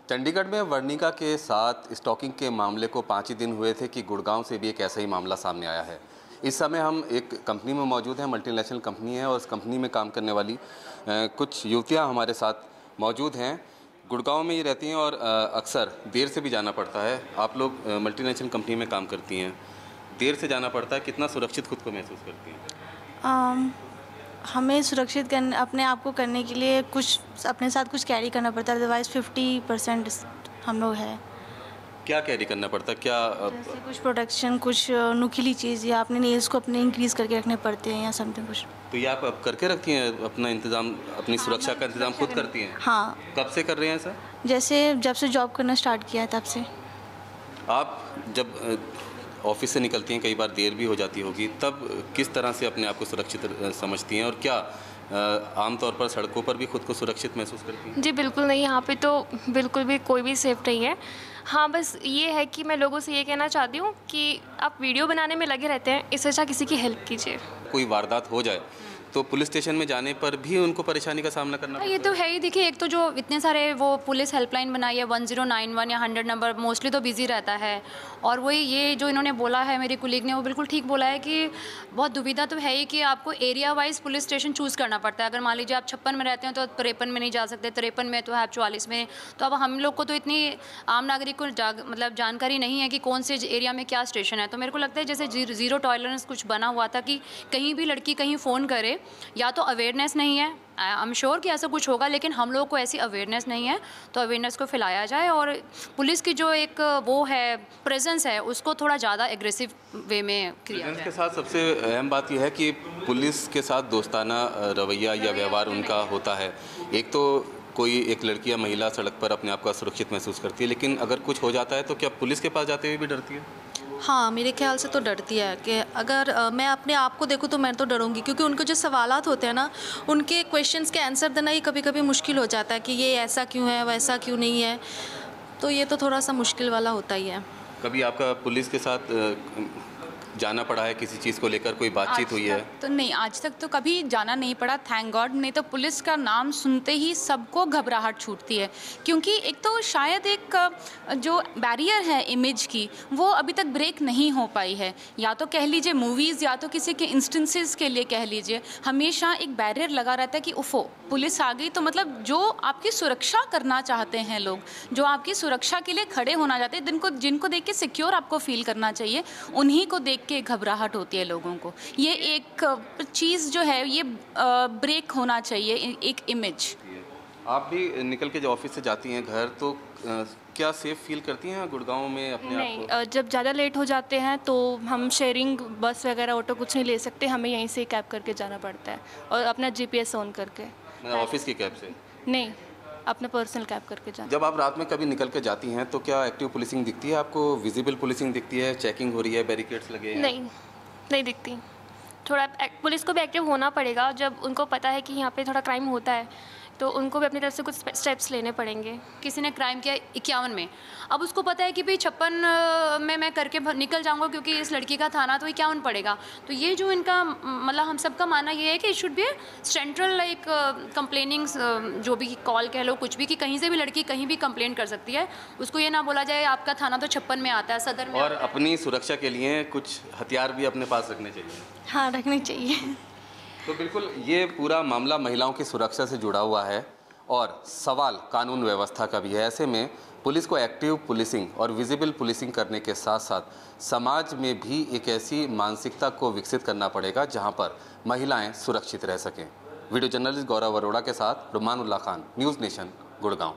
चंडीगढ़ में वर्णिका के साथ स्टॉकिंग के मामले को 5 ही दिन हुए थे कि गुड़गांव से भी एक ऐसा ही मामला सामने आया है। इस समय हम एक कंपनी में मौजूद हैं, मल्टीनेशनल कंपनी है और उस कंपनी में काम करने वाली कुछ युवतियां हमारे साथ मौजूद हैं। गुड़गांव में ही रहती हैं और अक्सर देर से भी जाना पड़ता है। आप लोग मल्टीनेशनल कंपनी में काम करती हैं, देर से जाना पड़ता है, कितना सुरक्षित खुद को महसूस करती हैं? हमें सुरक्षित करने अपने आप को करने के लिए कुछ अपने साथ कुछ कैरी करना पड़ता है, अदरवाइज़ 50% हम लोग है। क्या कैरी करना पड़ता है? क्या जैसे कुछ प्रोटेक्शन, कुछ नुकीली चीज़ या अपने नेल्स को अपने इंक्रीज़ करके रखने पड़ते हैं या समथिंग कुछ। तो ये आप करके रखती हैं अपना इंतज़ाम, अपनी सुरक्षा का इंतज़ाम खुद करती हैं? हाँ। कब से कर रहे हैं सर? जब से जॉब करना स्टार्ट किया है तब से। आप जब ऑफिस से निकलती हैं, कई बार देर भी हो जाती होगी, तब किस तरह से अपने आप को सुरक्षित समझती हैं और क्या आमतौर पर सड़कों पर भी खुद को सुरक्षित महसूस करती हैं? जी बिल्कुल नहीं, यहाँ पे तो बिल्कुल भी कोई भी सेफ़ नहीं है। हाँ, बस ये है कि मैं लोगों से ये कहना चाहती हूँ कि आप वीडियो बनाने में लगे रहते हैं, इससे अच्छा किसी की हेल्प कीजिए। कोई वारदात हो जाए तो पुलिस स्टेशन में जाने पर भी उनको परेशानी का सामना करना पड़ता है? ये तो है ही। देखिए, एक तो जो इतने सारे वो पुलिस हेल्पलाइन बनाई है 1091 या 100 नंबर, मोस्टली तो बिजी रहता है। और वही ये जो इन्होंने बोला है मेरी कुलीग ने, वो बिल्कुल ठीक बोला है कि बहुत दुविधा तो है ही कि आपको area wise police station choose करना पड़ता है। अगर मान लीजिए आप 56 में रहते हैं तो 53 में नहीं जा सकते, 53 में तो है आप 44 में। तो अब हम लोग को तो इतनी आम नागरिक को मतलब जानकारी नहीं है कि कौन से एरिया में क्या स्टेशन है। तो मेरे को लगता है जैसे ज़ीरो टॉलरेंस कुछ बना हुआ था कि कहीं भी लड़की कहीं फ़ोन करे, या तो अवेयरनेस नहीं है, आई एम श्योर कि ऐसा कुछ होगा, लेकिन हम लोगों को ऐसी अवेयरनेस नहीं है, तो अवेयरनेस को फैलाया जाए और पुलिस की जो एक वो है प्रेजेंस है उसको थोड़ा ज़्यादा एग्रेसिव वे में किया जाए। के साथ सबसे अहम बात यह है कि पुलिस के साथ दोस्ताना रवैया या व्यवहार उनका होता है। एक तो कोई एक लड़की या महिला सड़क पर अपने आप को सुरक्षित महसूस करती है, लेकिन अगर कुछ हो जाता है तो क्या पुलिस के पास जाते हुए भी डरती है? हाँ, मेरे ख्याल से तो डरती है कि अगर मैं अपने आप को देखूँ तो मैं तो डरूंगी, क्योंकि उनके जो सवालात होते हैं ना, उनके क्वेश्चंस के आंसर देना ही कभी कभी मुश्किल हो जाता है कि ये ऐसा क्यों है, वैसा क्यों नहीं है। तो ये तो थोड़ा सा मुश्किल वाला होता ही है। कभी आपका पुलिस के साथ जाना पड़ा है, किसी चीज़ को लेकर कोई बातचीत हुई है? तो नहीं, आज तक तो कभी जाना नहीं पड़ा, थैंक गॉड। नहीं तो पुलिस का नाम सुनते ही सबको घबराहट छूटती है, क्योंकि एक तो शायद एक जो बैरियर है इमेज की, वो अभी तक ब्रेक नहीं हो पाई है। या तो कह लीजिए मूवीज़, या तो किसी के इंस्टेंसेस के लिए कह लीजिए, हमेशा एक बैरियर लगा रहता है कि उफ़ो पुलिस आ गई। तो मतलब जो आपकी सुरक्षा करना चाहते हैं लोग, जो आपकी सुरक्षा के लिए खड़े होना चाहते हैं, जिनको देख के सिक्योर आपको फील करना चाहिए, उन्हीं को देख के घबराहट होती है लोगों को। ये एक चीज़ जो है ये ब्रेक होना चाहिए, एक इमेज। आप भी निकल के जब ऑफिस से जाती हैं घर, तो क्या सेफ फील करती हैं गुड़गांव में अपने आप को? नहीं, जब ज़्यादा लेट हो जाते हैं तो हम शेयरिंग बस वगैरह ऑटो कुछ नहीं ले सकते, हमें यहीं से कैब करके जाना पड़ता है और अपना GPS ऑन करके। ऑफिस की कैब से? नहीं, अपना पर्सनल कैब करके जाना। जब आप रात में कभी निकल के जाती हैं तो क्या एक्टिव पुलिसिंग दिखती है आपको? विजिबल पुलिसिंग दिखती है? चेकिंग हो रही है, बैरिकेड्स लगे हैं? नहीं दिखती। थोड़ा पुलिस को भी एक्टिव होना पड़ेगा। जब उनको पता है कि यहाँ पे थोड़ा क्राइम होता है तो उनको भी अपनी तरफ से कुछ स्टेप्स लेने पड़ेंगे। किसी ने क्राइम किया 51 में, अब उसको पता है कि भाई 56 में मैं करके निकल जाऊंगा क्योंकि इस लड़की का थाना तो 51 पड़ेगा। तो ये जो इनका मतलब हम सबका मानना ये है कि it should be central like complaining, जो भी कॉल कह लो कुछ भी, कि कहीं से भी लड़की कहीं भी कंप्लेंट कर सकती है। उसको ये ना बोला जाए आपका थाना तो 56 में आता है, सदर में। और अपनी सुरक्षा के लिए कुछ हथियार भी अपने पास रखने चाहिए। हाँ, रखनी चाहिए। तो बिल्कुल ये पूरा मामला महिलाओं की सुरक्षा से जुड़ा हुआ है और सवाल कानून व्यवस्था का भी है। ऐसे में पुलिस को एक्टिव पुलिसिंग और विजिबल पुलिसिंग करने के साथ साथ समाज में भी एक ऐसी मानसिकता को विकसित करना पड़ेगा जहां पर महिलाएं सुरक्षित रह सकें। वीडियो जर्नलिस्ट गौरव अरोड़ा के साथ रुमान उल्लाह खान, न्यूज़ नेशन, गुड़गांव।